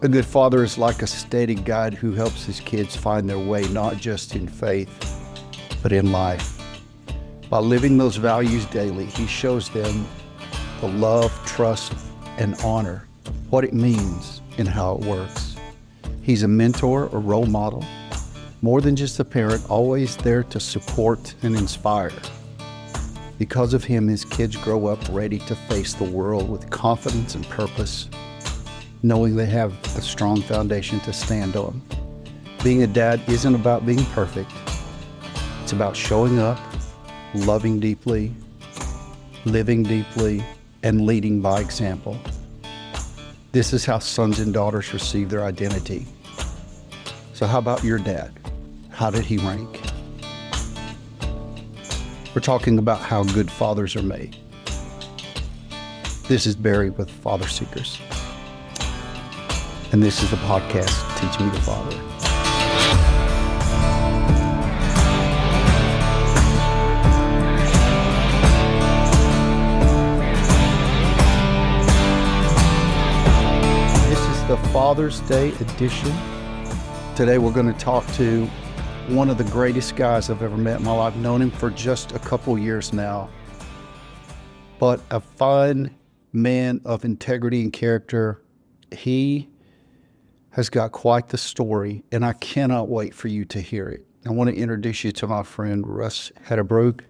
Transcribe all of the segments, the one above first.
A good father is like a steady guide who helps his kids find their way, not just in faith, but in life. By living those values daily, he shows them the love, trust, and honor, what it means and how it works. He's a mentor, a role model, more than just a parent, always there to support and inspire. Because of him, his kids grow up ready to face the world with confidence and purpose, knowing they have a strong foundation to stand on. Being a dad isn't about being perfect. It's about showing up, loving deeply, living deeply, and leading by example. This is how sons and daughters receive their identity. So how about your dad? How did he rank? We're talking about how good fathers are made. This is Barry with FatherSeekers. And this is the podcast, Teach Me to Father. This is the Father's Day edition. Today we're going to talk to one of the greatest guys I've ever met in my life. I've known him for just a couple years now, but a fine man of integrity and character. He has got quite the story, and I cannot wait for you to hear it. I want to introduce you to my friend, Russ Headberg.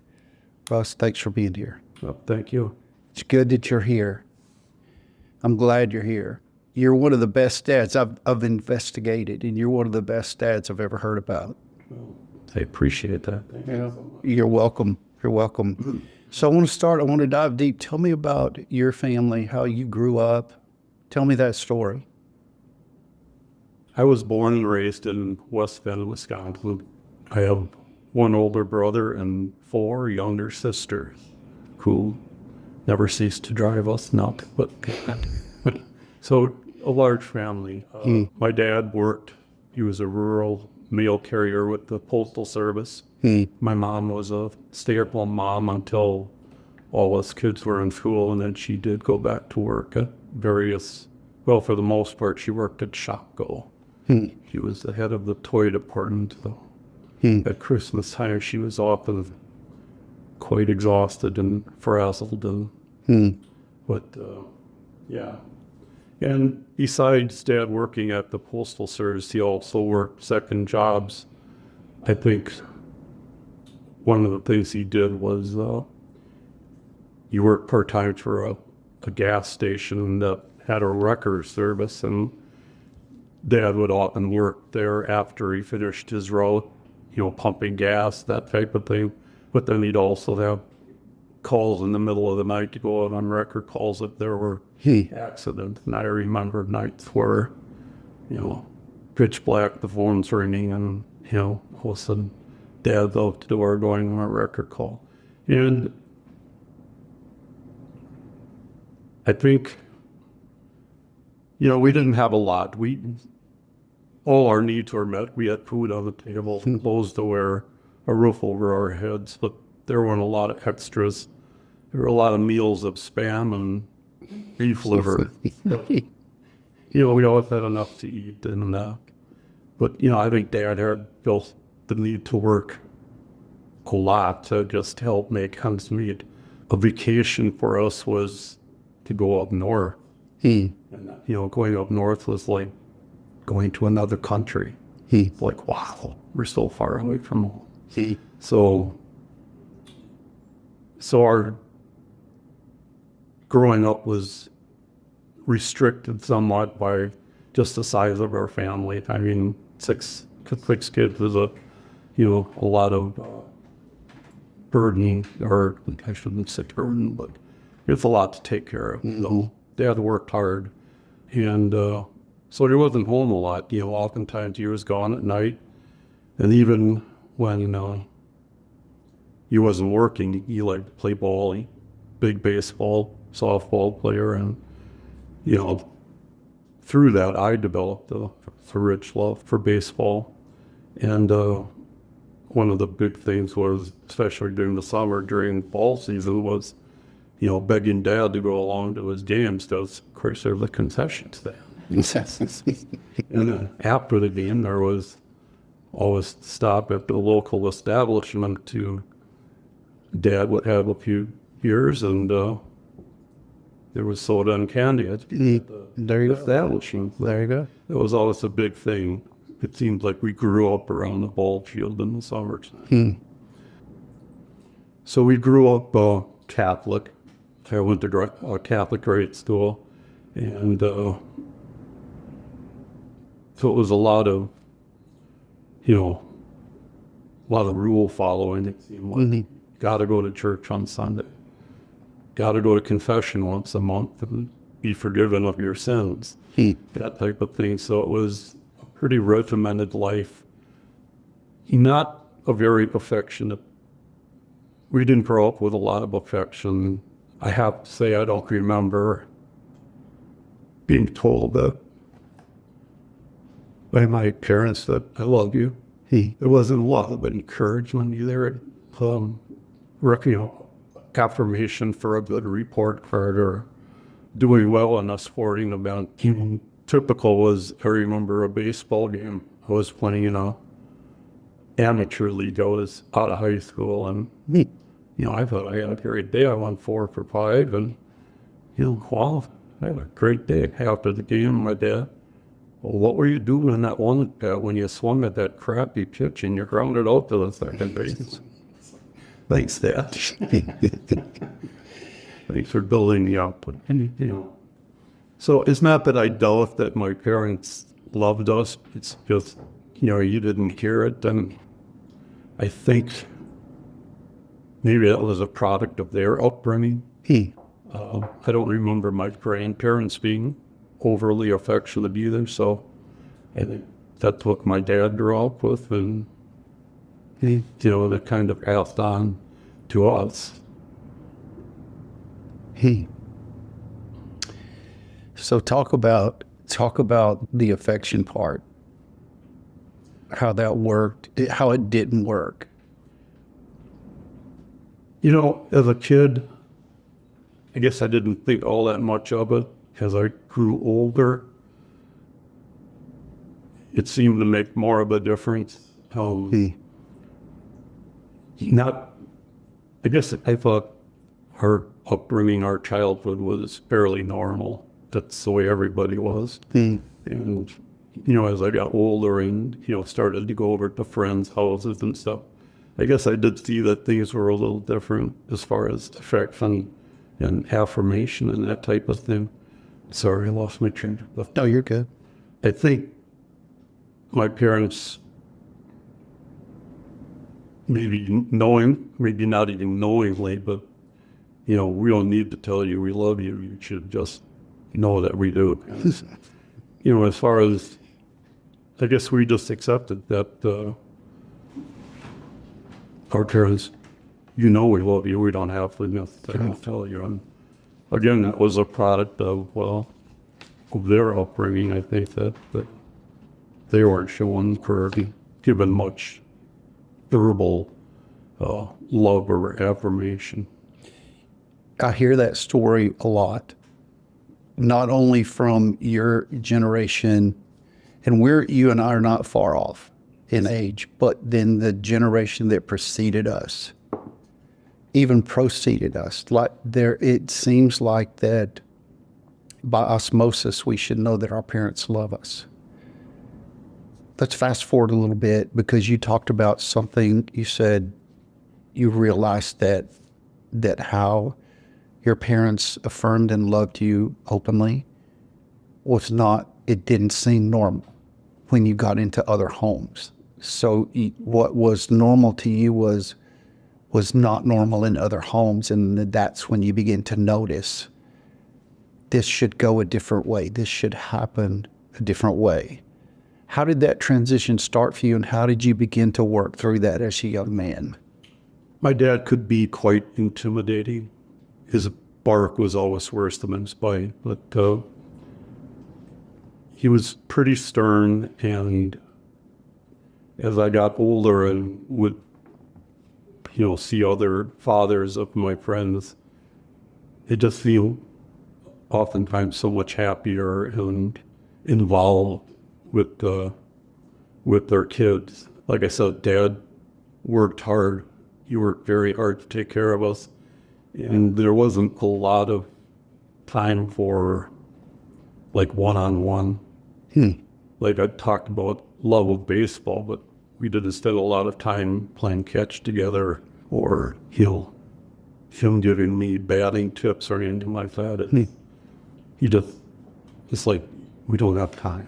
Russ, thanks for being here. Well, thank you. It's good that you're here. I'm glad you're here. You're one of the best dads I've investigated, and you're one of the best dads I've ever heard about. Well, I appreciate that. Thank you so much. You're welcome. You're welcome. So I want to dive deep. Tell me about your family, how you grew up. Tell me that story. I was born and raised in West Bend, Wisconsin. I have one older brother and 4 younger sisters who never cease to drive us nuts. So a large family. My dad worked. He was a rural mail carrier with the Postal Service. My mom was a stay-at-home mom until all us kids were in school, and then she did go back to work at various, well, for the most part, she worked at Shopko. She was the head of the toy department. So at Christmas time, she was often quite exhausted and frazzled. But yeah. And besides Dad working at the Postal Service, he also worked second jobs. I think one of the things he did was he worked part-time for a gas station that had a wrecker service, and Dad would often work there after he finished his route, pumping gas, that type of thing. But then he'd also have calls in the middle of the night to go out on record calls if there were accidents. And I remember nights where, pitch black, the phone's ringing, and, all of a sudden, Dad's out the door going on a record call. And I think, we didn't have a lot. All our needs were met. We had food on the table, clothes to wear, a roof over our heads, but there weren't a lot of extras. There were a lot of meals of Spam and beef liver. We always had enough to eat. But I think Dad had felt the need to work a lot to just help make ends meet. A vacation for us was to go up north. And, going up north was like going to another country. Like, wow, we're so far away from home. So our growing up was restricted somewhat by just the size of our family. I mean, six kids was a lot of burden, or I shouldn't say burden, but it's a lot to take care of. So Dad worked hard, and so he wasn't home a lot. Oftentimes he was gone at night, and even when he wasn't working, he liked to play ball. Big baseball, softball player, and through that I developed a rich love for baseball. And one of the big things was, especially during the summer, during ball season, was begging Dad to go along to his games, because of course there were the concession stand. And then after the game, there was always stop at the local establishment to Dad would have a few beers, and there was soda and candy at There you go. establishment. There you go. It was always a big thing. It seemed like we grew up around the ball field in the summers. So we grew up Catholic. I went to Catholic grade school, and so it was a lot of, a lot of rule following. It seemed like got to go to church on Sunday, got to go to confession once a month and be forgiven of your sins, that type of thing. So it was a pretty regimented life. Not a very affectionate. We didn't grow up with a lot of affection. I have to say, I don't remember being told that by my parents that I love you. There wasn't a lot of encouragement either. Affirmation for a good report card or doing well in a sporting event. Typical was, I remember a baseball game. I was playing in a amateur league. I was out of high school, and I thought I had a great day. I won 4 for 5 and qualified. I had a great day. After the game, my dad, well, what were you doing in that one when you swung at that crappy pitch and you grounded out to the second base? Thanks, Dad. Thanks for building the output. So it's not that I doubt that my parents loved us. It's just, you didn't hear it. And I think maybe that was a product of their upbringing. I don't remember my grandparents being overly affectionate either, so I think that's what my dad grew up with, and that kind of passed on to us. So talk about the affection part. How that worked, how it didn't work. As a kid, I guess I didn't think all that much of it. As I grew older, it seemed to make more of a difference. I guess I thought our upbringing, our childhood was fairly normal. That's the way everybody was. And, as I got older and, started to go over to friends' houses and stuff, I guess I did see that things were a little different as far as affection and affirmation and that type of thing. Sorry, I lost my train of thought. No, you're good. I think my parents, maybe not even knowingly, but, we don't need to tell you we love you. You should just know that we do. As far as, I guess we just accepted that our parents, we love you. We don't have to tell you. And again, that was a product of their upbringing. I think that they weren't shown for given much verbal love or affirmation. I hear that story a lot, not only from your generation, and you and I are not far off in age, but then the generation that preceded us, even preceded us. It seems like that by osmosis, we should know that our parents love us. Let's fast forward a little bit, because you talked about something. You said you realized that how your parents affirmed and loved you openly it didn't seem normal when you got into other homes. So what was normal to you was not normal in other homes, and that's when you begin to notice this should go a different way. This should happen a different way. How did that transition start for you, and how did you begin to work through that as a young man? My dad could be quite intimidating. His bark was always worse than his bite, but he was pretty stern. And as I got older and would, see other fathers of my friends, it just seemed oftentimes so much happier and involved with their kids. Like I said, Dad worked hard. He worked very hard to take care of us. And there wasn't a lot of time for like one-on-one. Like I talked about love of baseball, but we didn't spend a lot of time playing catch together or him giving me batting tips or anything like that. It's like, we don't have time.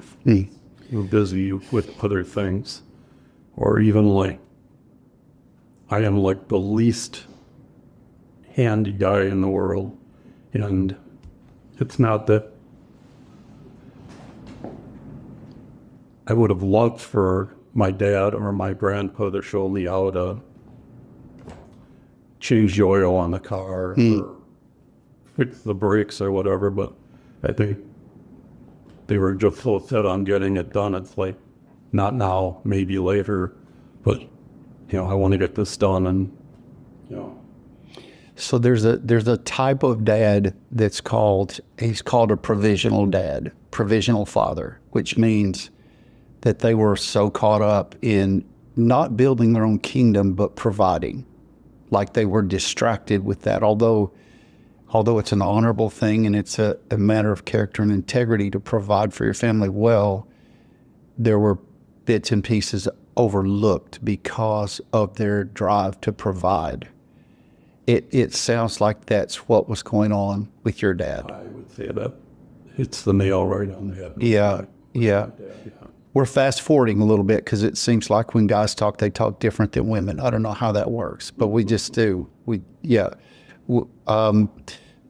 We're busy with other things. Or even like, I am like the least handy guy in the world. And it's not that I would have loved for my dad or my grandpa to show me how to change the oil on the car or fix the brakes or whatever, but I think they were just so set on getting it done. It's like, not now, maybe later, but I want to get this done. And So there's a type of dad he's called a provisional dad, provisional father, which means that they were so caught up in not building their own kingdom, but providing. Like they were distracted with that, although it's an honorable thing and it's a matter of character and integrity to provide for your family well, there were bits and pieces overlooked because of their drive to provide. It sounds like that's what was going on with your dad. I would say that it's the nail right on the head. Yeah. We're fast forwarding a little bit because it seems like when guys talk, they talk different than women. I don't know how that works, but we just do.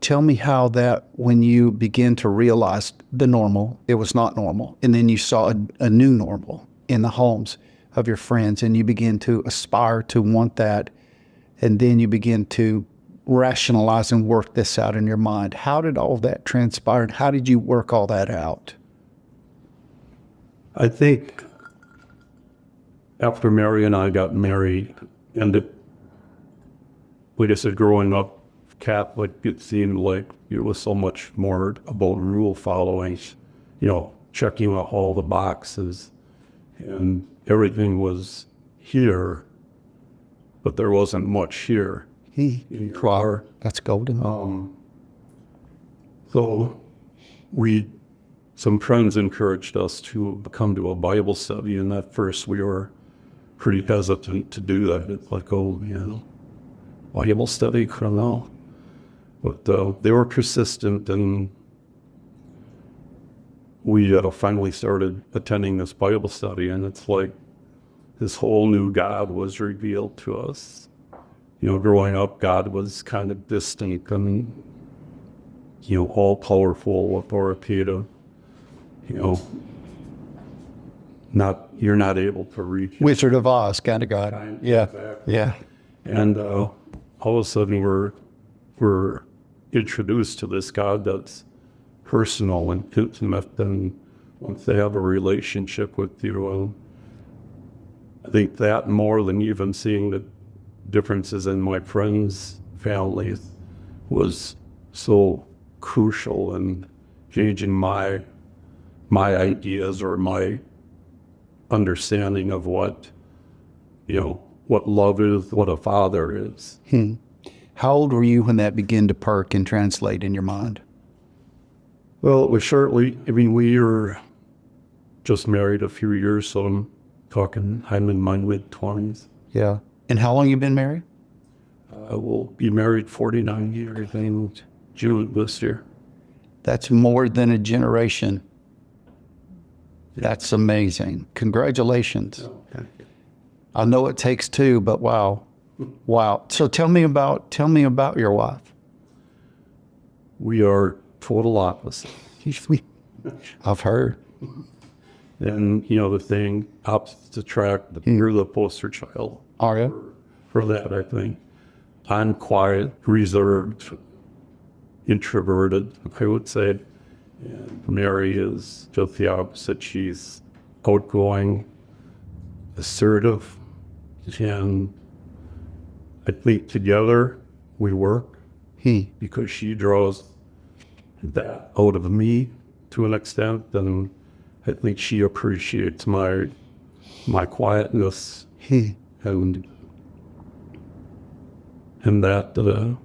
Tell me how that, when you begin to realize the normal, it was not normal, and then you saw a new normal in the homes of your friends, and you begin to aspire to want that, and then you begin to rationalize and work this out in your mind. How did all that transpire, and how did you work all that out? I think after Mary and I got married, and like I said, growing up Catholic, it seemed like it was so much more about rule following, checking off all the boxes, and everything was here, but there wasn't much here. Wow, that's golden. So some friends encouraged us to come to a Bible study, and at first we were pretty hesitant to do that. It's like, Bible study, I don't know. But they were persistent, and we finally started attending this Bible study, and it's like this whole new God was revealed to us. Growing up, God was kind of distant and, all-powerful, authoritative. You're not able to reach. Wizard of Oz kind of God. Yeah. And all of a sudden we're introduced to this God that's personal and intimate, and wants to have a relationship with you. I think that more than even seeing the differences in my friends' families was so crucial in changing my ideas or my understanding of what love is, what a father is. How old were you when that began to perk and translate in your mind? Well, it was shortly. We were just married a few years, so I'm in my mid-20s. Yeah. And how long you been married? I will be married 49 years in June this year. That's more than a generation. That's amazing. Congratulations. Oh, thank you. I know it takes two, but wow. So tell me about your wife. We are total opposites. I've heard. And the thing, opposites attract. You're the poster child. Are you? For that, I think. I'm quiet, reserved, introverted, I would say. And Mary is just the opposite. She's outgoing, assertive, and I think together we work because she draws that out of me to an extent, and I think she appreciates my quietness and that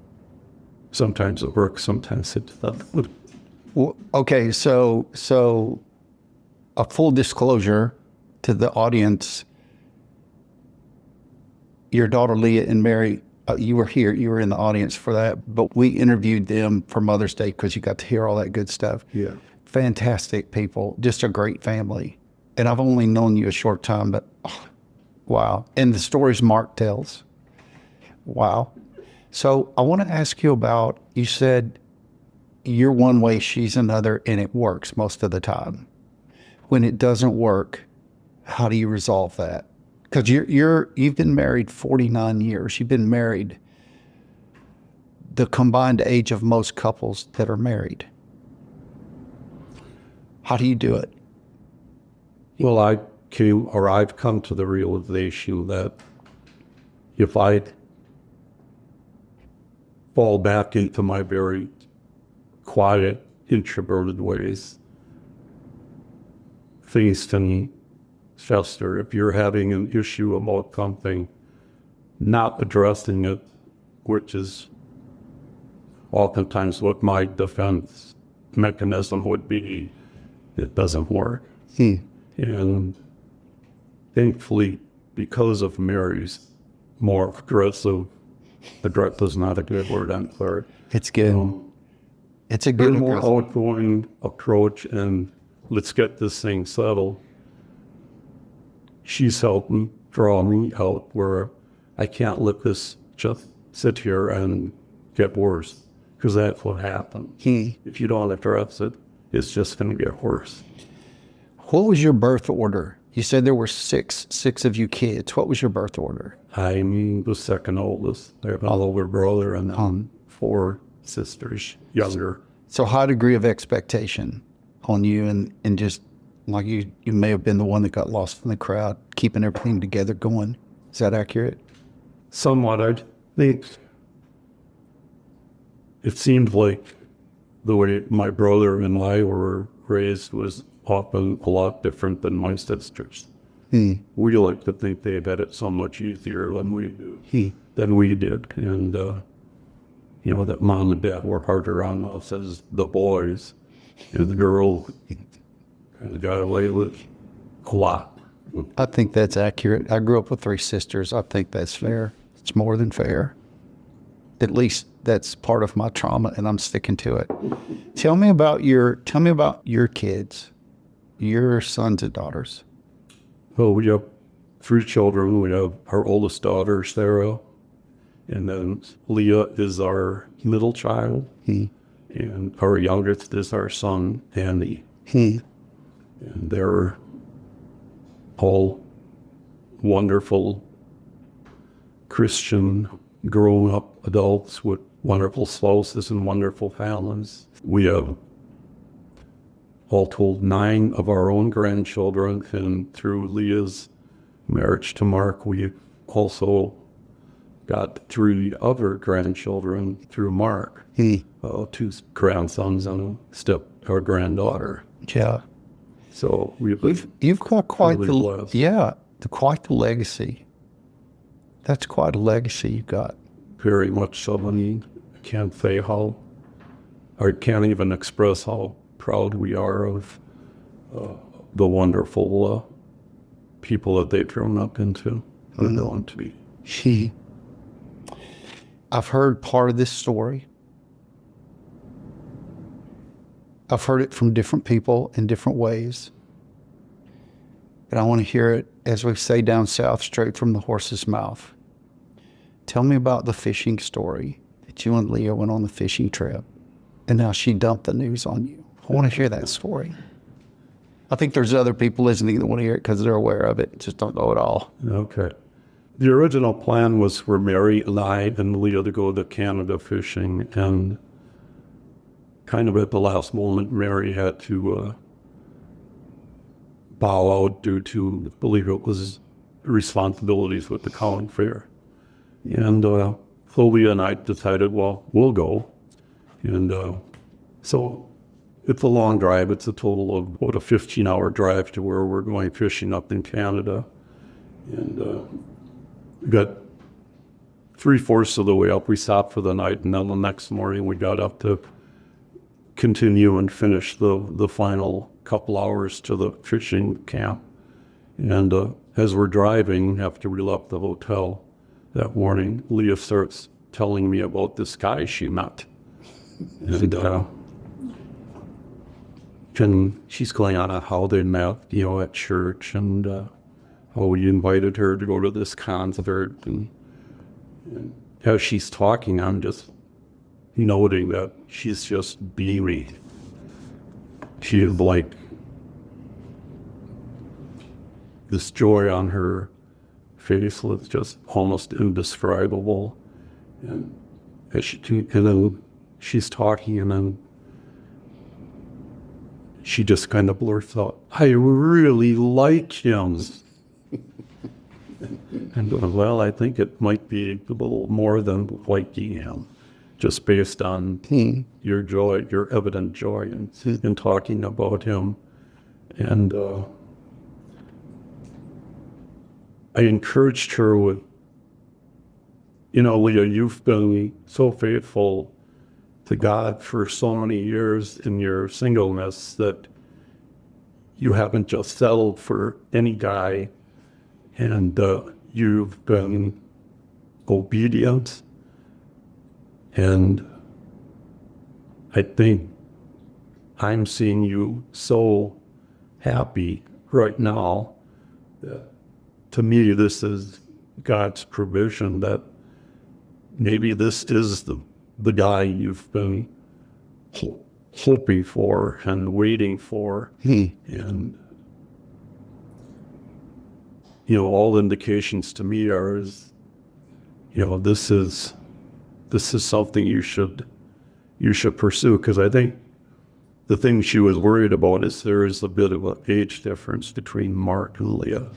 sometimes it works, sometimes it doesn't. Well, okay, so a full disclosure to the audience. Your daughter Leah and Mary, you were here, you were in the audience for that, but we interviewed them for Mother's Day because you got to hear all that good stuff. Yeah. Fantastic people, just a great family. And I've only known you a short time, but wow. And the stories Mark tells. Wow. So I want to ask you about, you said you're one way, she's another, and it works most of the time. When it doesn't work, how do you resolve that? Because you've been married 49 years. You've been married the combined age of most couples that are married. How do you do it? Well, I've come to the realization that if I fall back into my very quiet, introverted ways, things can fester. If you're having an issue about something, not addressing it, which is oftentimes what my defense mechanism would be, it doesn't work. And thankfully, because of Mary's more aggressive is not a good word, I'm sorry. It's good. It's a good more outgoing approach, and let's get this thing settled. She's helping draw me out where I can't let this just sit here and get worse, because that's what happens. If you don't address it, it's just going to get worse. What was your birth order? You said there were six of you kids. What was your birth order? I'm the second oldest. I have an older brother and then 4 sisters, younger. So high degree of expectation on you, and just like you may have been the one that got lost in the crowd, keeping everything together going. Is that accurate? Somewhat. I think it seemed like the way my brother and I were raised was often a lot different than my sisters. We like to think they've had it so much easier than we did. And, that mom and dad were harder on us as the boys. And the girl kind of got away with a lot. I think that's accurate. I grew up with 3 sisters. I think that's fair. It's more than fair. At least that's part of my trauma, and I'm sticking to it. Tell me about your kids, your sons and daughters. Well, we have 3 children. We have our oldest daughter, Sarah, and then Leah is our middle child, and our youngest is our son, Andy. And they're all wonderful Christian grown-up adults with wonderful spouses and wonderful families. We have all told 9 of our own grandchildren, and through Leah's marriage to Mark, we also got 3 other grandchildren through Mark. 2 grandsons and a granddaughter. Yeah. So you've got quite really quite the legacy. That's quite a legacy you've got. Very much so. I mean, I can't say how, or can't even express how proud we are of the wonderful people that they've grown up into and going to be. I've heard part of this story. I've heard it from different people in different ways. And I want to hear it, as we say down south, straight from the horse's mouth. Tell me about the fishing story that you and Leah went on the fishing trip, and now she dumped the news on you. I want to hear that story. I think there's other people listening that want to hear it because they're aware of it, just don't know it all. Okay. The original plan was for Mary and I and Leah to go to Canada fishing, and kind of at the last moment, Mary had to bow out due to, I believe it was responsibilities with the county fair. And Leah and I decided, well, we'll go. And so it's a long drive. It's a total of about a 15-hour drive to where we're going fishing up in Canada. And we got 3/4 of the way up. We stopped for the night, and then the next morning we got up to continue and finish the final couple hours to the fishing camp. And as we're driving, after we left the hotel that morning, Leah starts telling me about this guy she met. And she's going on how they met, at church, and how we invited her to go to this concert. And as she's talking, I'm just noting that she's just beaming. She is like this joy on her face was just almost indescribable. And then she's talking, and then she just kind of blurts out, "I really like him." And well, I think it might be a little more than liking him, just based on your joy, your evident joy in talking about him. And I encouraged her with, Leah, you've been so faithful to God for so many years in your singleness that you haven't just settled for any guy, and you've been obedient. And I think I'm seeing you so happy right now that, to me, this is God's provision, that maybe this is the guy you've been hoping for and waiting for. And, all indications to me are, this is something you should pursue. Because I think the thing she was worried about is there is a bit of an age difference between Mark and Leah.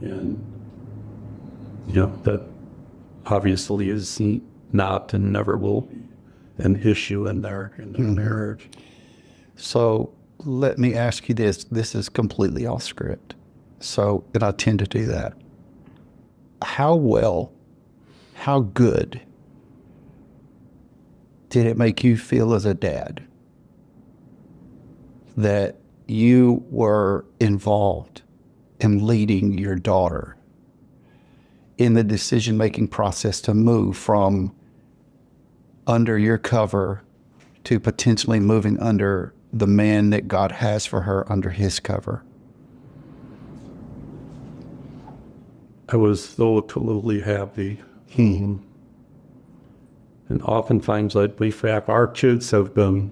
And, that obviously is not and never will be an issue in their marriage. So let me ask you this. This is completely off script. And I tend to do that. How good did it make you feel as a dad that you were involved in leading your daughter in the decision-making process to move from under your cover to potentially moving under the man that God has for her under his cover? I was so totally happy. And oftentimes I'd be back. Our kids have been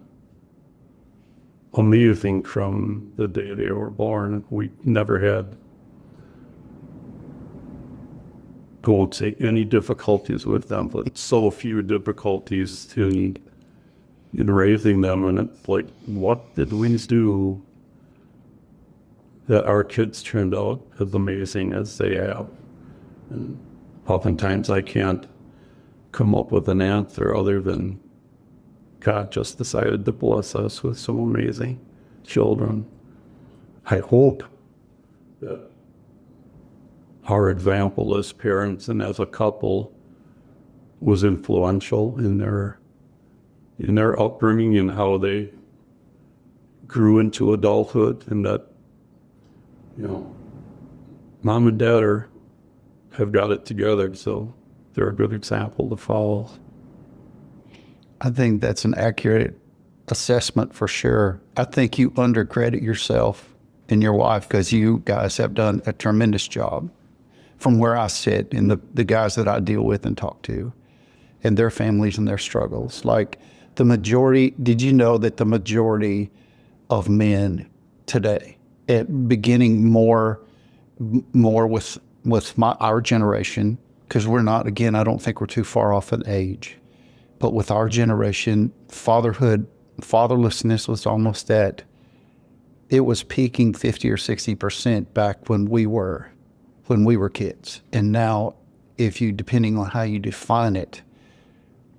amazing from the day they were born. We never had, I won't say any difficulties with them, but so few difficulties in raising them. And it's like, what did we do that our kids turned out as amazing as they have? And oftentimes I can't come up with an answer other than God just decided to bless us with some amazing children. I hope that our example as parents and as a couple was influential in their upbringing and how they grew into adulthood, and that, mom and dad have got it together, so they're a good example to follow. I think that's an accurate assessment for sure. I think you undercredit yourself and your wife, because you guys have done a tremendous job from where I sit and the guys that I deal with and talk to and their families and their struggles. Like did you know that the majority of men today, beginning more with our generation, because we're not, again, I don't think we're too far off in age, but with our generation, fatherlessness was almost it was peaking 50 or 60% back when we were kids. And now, depending on how you define it,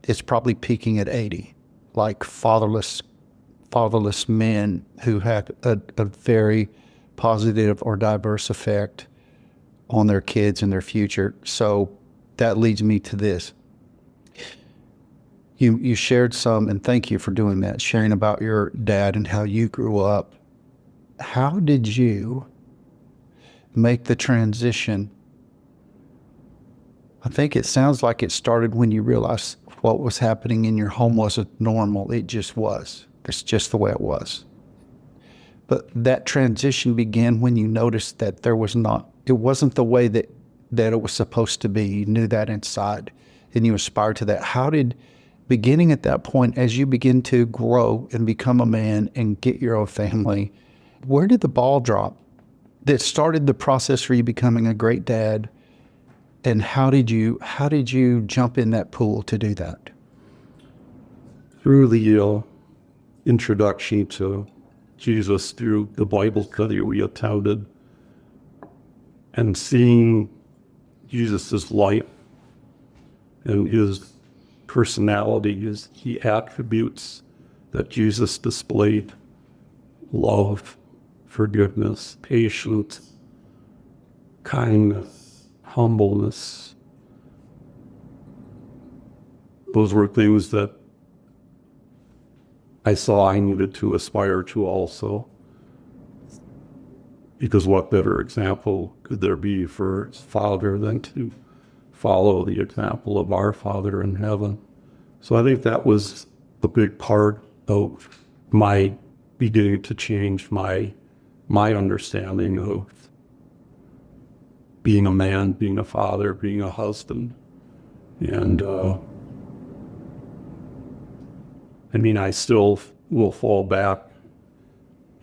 it's probably peaking at 80, like fatherless fatherless men who had a very positive or diverse effect on their kids and their future. So that leads me to this. You shared some, and thank you for doing that, sharing about your dad and how you grew up. How did you make the transition? I think it sounds like it started when you realized what was happening in your home wasn't normal. It just was. It's just the way it was. But that transition began when you noticed that it wasn't the way that it was supposed to be. You knew that inside and you aspired to that. Beginning at that point, as you begin to grow and become a man and get your own family, where did the ball drop that started the process for you becoming a great dad? And how did you jump in that pool to do that? Through the introduction to Jesus through the Bible study we attended, and seeing Jesus' life and his personality, his key attributes that Jesus displayed: love, forgiveness, patience, kindness, humbleness. Those were things that I saw I needed to aspire to also. Because what better example could there be for a father than to follow the example of our Father in heaven? So I think that was the big part of my beginning to change my understanding of being a man, being a father, being a husband. And I still will fall back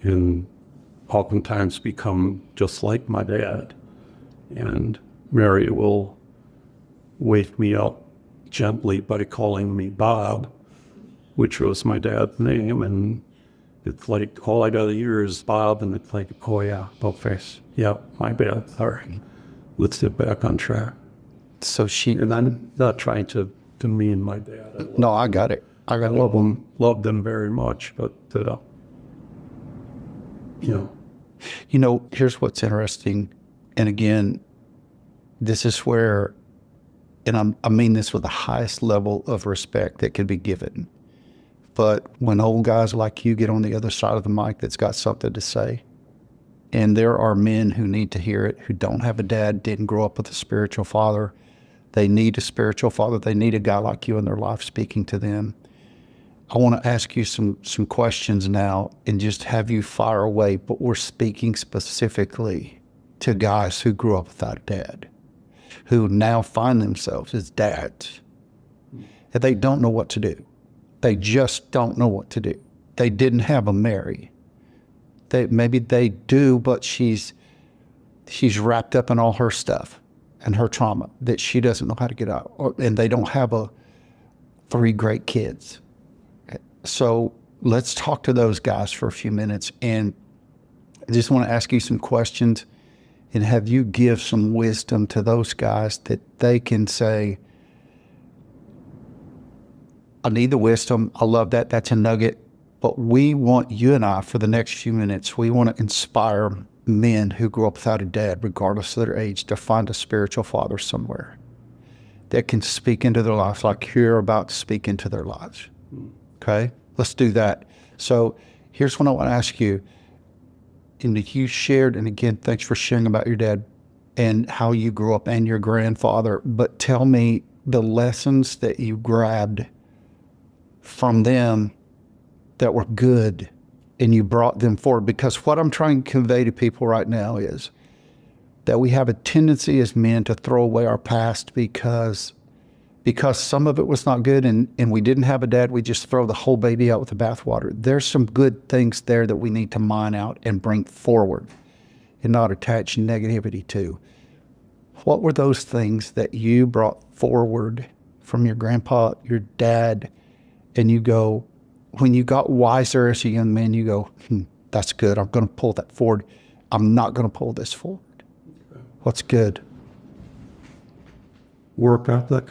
and oftentimes become just like my dad. And Mary will wake me up gently by calling me Bob, which was my dad's name. And it's like, all I gotta hear is Bob, and it's like, oh yeah, Bobface. Yeah, my bad. All right, let's get back on track. So And I'm not trying to demean my dad. No, I got it. I love them very much, but here's what's interesting. And again, this is where, and I mean this with the highest level of respect that could be given. But when old guys like you get on the other side of the mic that's got something to say, and there are men who need to hear it, who don't have a dad, didn't grow up with a spiritual father. They need a spiritual father. They need a guy like you in their life speaking to them. I want to ask you some questions now and just have you fire away, but we're speaking specifically to guys who grew up without a dad, who now find themselves as dads, and they don't know what to do. They just don't know what to do. They didn't have a Mary. Maybe they do, but she's wrapped up in all her stuff and her trauma that she doesn't know how to get out, and they don't have 3 great kids. So let's talk to those guys for a few minutes. And I just want to ask you some questions and have you give some wisdom to those guys that they can say, I need the wisdom. I love that. That's a nugget. But we want you and I, for the next few minutes, we want to inspire men who grew up without a dad, regardless of their age, to find a spiritual father somewhere that can speak into their lives like you're about to speak into their lives. Okay, let's do that. So here's what I want to ask you. And you shared, and again, thanks for sharing about your dad and how you grew up and your grandfather, but tell me the lessons that you grabbed from them that were good and you brought them forward. Because what I'm trying to convey to people right now is that we have a tendency as men to throw away our past because some of it was not good and we didn't have a dad. We just throw the whole baby out with the bathwater. There's some good things there that we need to mine out and bring forward and not attach negativity to. What were those things that you brought forward from your grandpa, your dad, and you go, when you got wiser as a young man, you go, that's good. I'm going to pull that forward. I'm not going to pull this forward. What's good? Work ethic.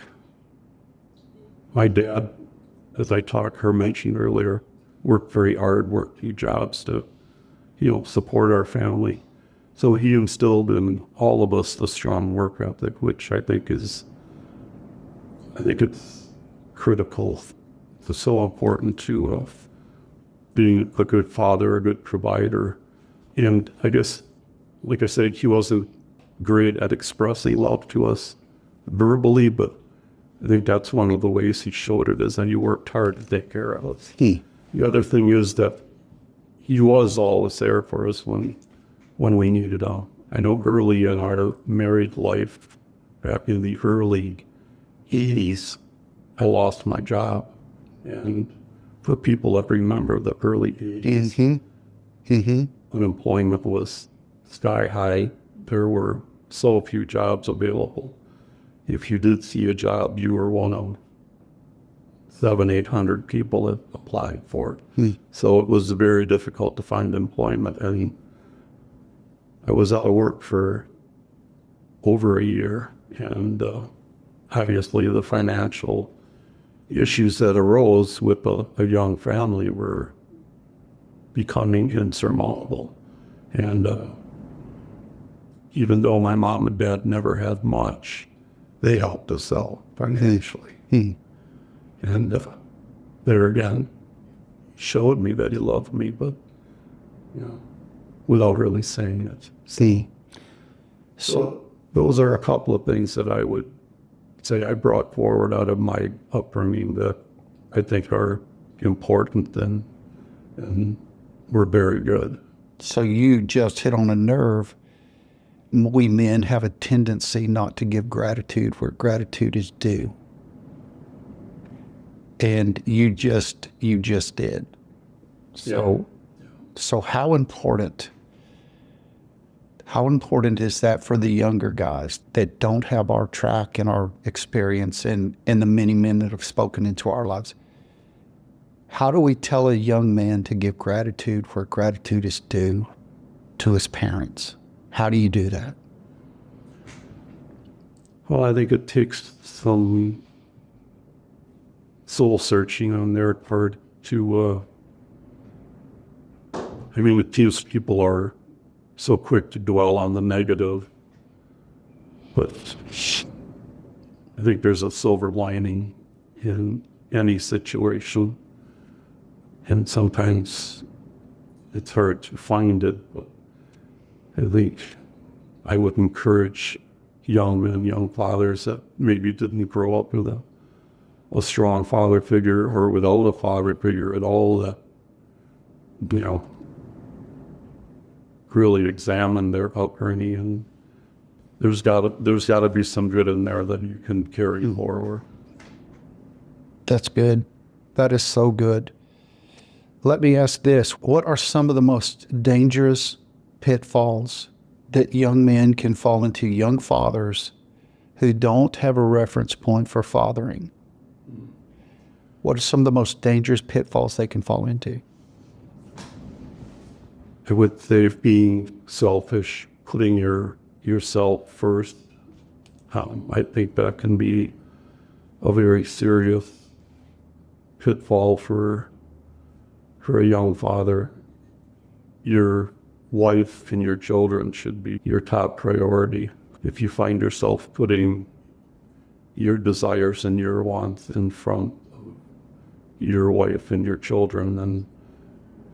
My dad, as I mentioned earlier, worked very hard, worked few jobs to, support our family. So he instilled in all of us the strong work ethic, which I think it's critical. It's so important to being a good father, a good provider. And I guess, like I said, he wasn't great at expressing love to us verbally, but I think that's one of the ways he showed it, is that he worked hard to take care of us. The other thing is that he was always there for us when we needed him. I know early in our married life, back in the early 80s, I lost my job. And for people that remember the early 80s, unemployment was sky high. There were so few jobs available. If you did see a job, you were one of 700-800 people that applied for it. So it was very difficult to find employment. And I was out of work for over a year. And obviously the financial issues that arose with a young family were becoming insurmountable. And even though my mom and dad never had much, they helped us out financially. And there again, showed me that he loved me, but without really saying it. So those are a couple of things that I would say I brought forward out of my upbringing that I think are important and were very good. So you just hit on a nerve. We men have a tendency not to give gratitude where gratitude is due. And you just did. So how important is that for the younger guys that don't have our track and our experience and the many men that have spoken into our lives? How do we tell a young man to give gratitude where gratitude is due to his parents? How do you do that? Well, I think it takes some soul searching on their part to, with these people are so quick to dwell on the negative, but I think there's a silver lining in any situation, and sometimes it's hard to find it, but I think I would encourage young men, young fathers that maybe didn't grow up with a strong father figure or without a father figure at all, that, really examine their upbringing, and there's gotta be some good in there that you can carry forward. That's good. That is so good. Let me ask this. What are some of the most dangerous pitfalls that young men can fall into, young fathers who don't have a reference point for fathering? What are some of the most dangerous pitfalls they can fall into? I would say being selfish, putting yourself first. I think that can be a very serious pitfall for a young father. Your wife and your children should be your top priority. If you find yourself putting your desires and your wants in front of your wife and your children, then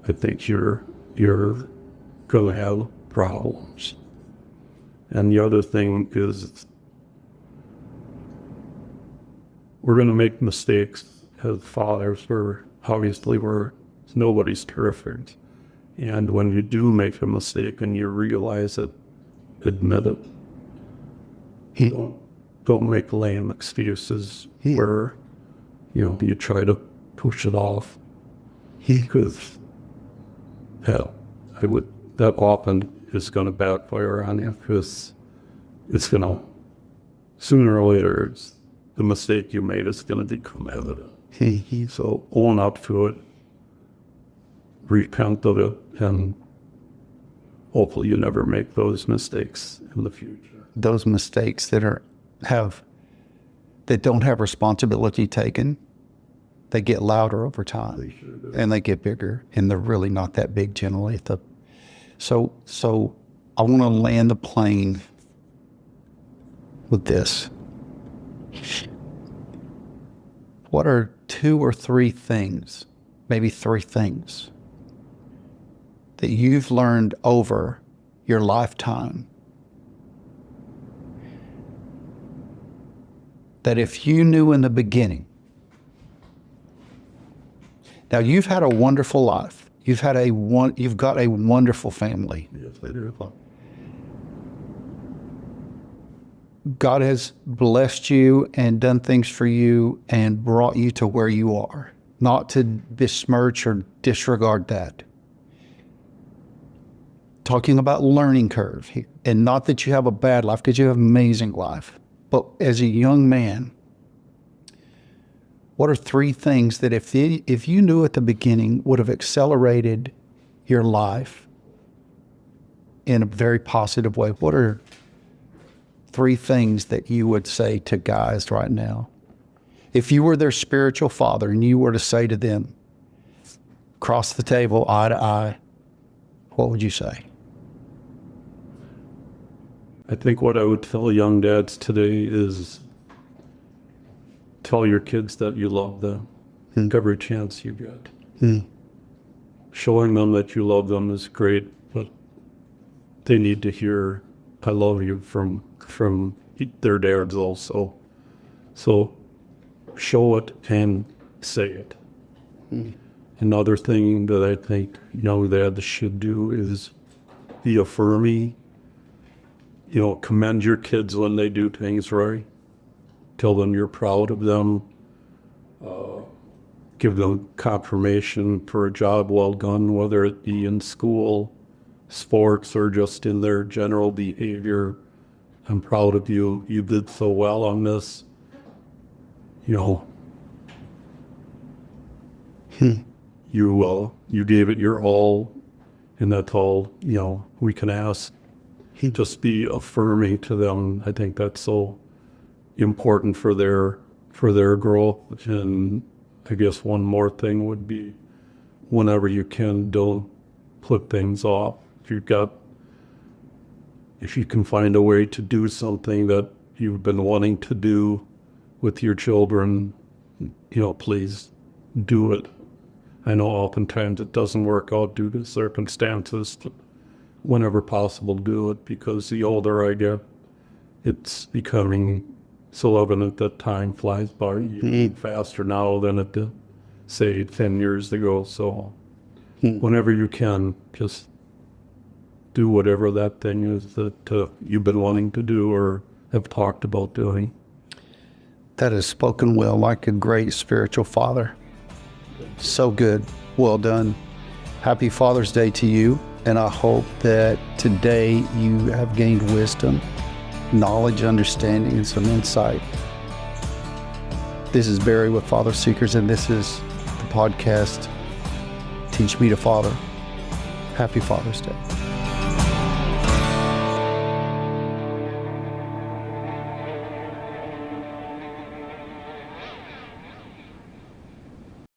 I think you're going to have problems. And the other thing is we're going to make mistakes as fathers. Nobody's perfect. And when you do make a mistake and you realize it, admit it. Don't make lame excuses where, you try to push it off. Because that often is going to backfire on you, because it's going to, sooner or later, the mistake you made is going to become evident. So own up to it, repent of it, and hopefully you never make those mistakes in the future. Those mistakes that don't have responsibility taken, They get louder over time. They sure do. And they get bigger, and they're really not that big generally. So I want to land the plane with this. What are 2 or 3 things, maybe 3 things, that you've learned over your lifetime that if you knew in the beginning? Now, you've had a wonderful life. You've got a wonderful family. Yes, I do. God has blessed you and done things for you and brought you to where you are. Not to besmirch or disregard that. Talking about learning curve here. And not that you have a bad life, because you have an amazing life. But as a young man, what are 3 things that if you knew at the beginning would have accelerated your life in a very positive way? What are 3 things that you would say to guys right now? If you were their spiritual father and you were to say to them, across the table, eye to eye, what would you say? I think what I would tell young dads today is tell your kids that you love them every chance you get. Showing them that you love them is great, but they need to hear I love you from their dads also. So show it and say it. Another thing that I think young dads should do is be affirming. Commend your kids when they do things right. Tell them you're proud of them. Give them confirmation for a job well done, whether it be in school, sports, or just in their general behavior. I'm proud of you. You did so well on this. You gave it your all, and that's all, we can ask. Just be affirming to them. I think that's so important for their growth. And I guess one more thing would be, whenever you can, don't put things off. If you can find a way to do something that you've been wanting to do with your children, please do it. I know oftentimes it doesn't work out due to circumstances, but whenever possible, do it, because the older I get, it's becoming so evident that time flies by even faster now than it did, say, 10 years ago. So whenever you can, just do whatever that thing is that you've been wanting to do or have talked about doing. That is spoken well, like a great spiritual father. So good. Well done. Happy Father's Day to you. And I hope that today you have gained wisdom, knowledge, understanding, and some insight. This is Barry with FatherSeekers, and this is the podcast, Teach Me to Father. Happy Father's Day.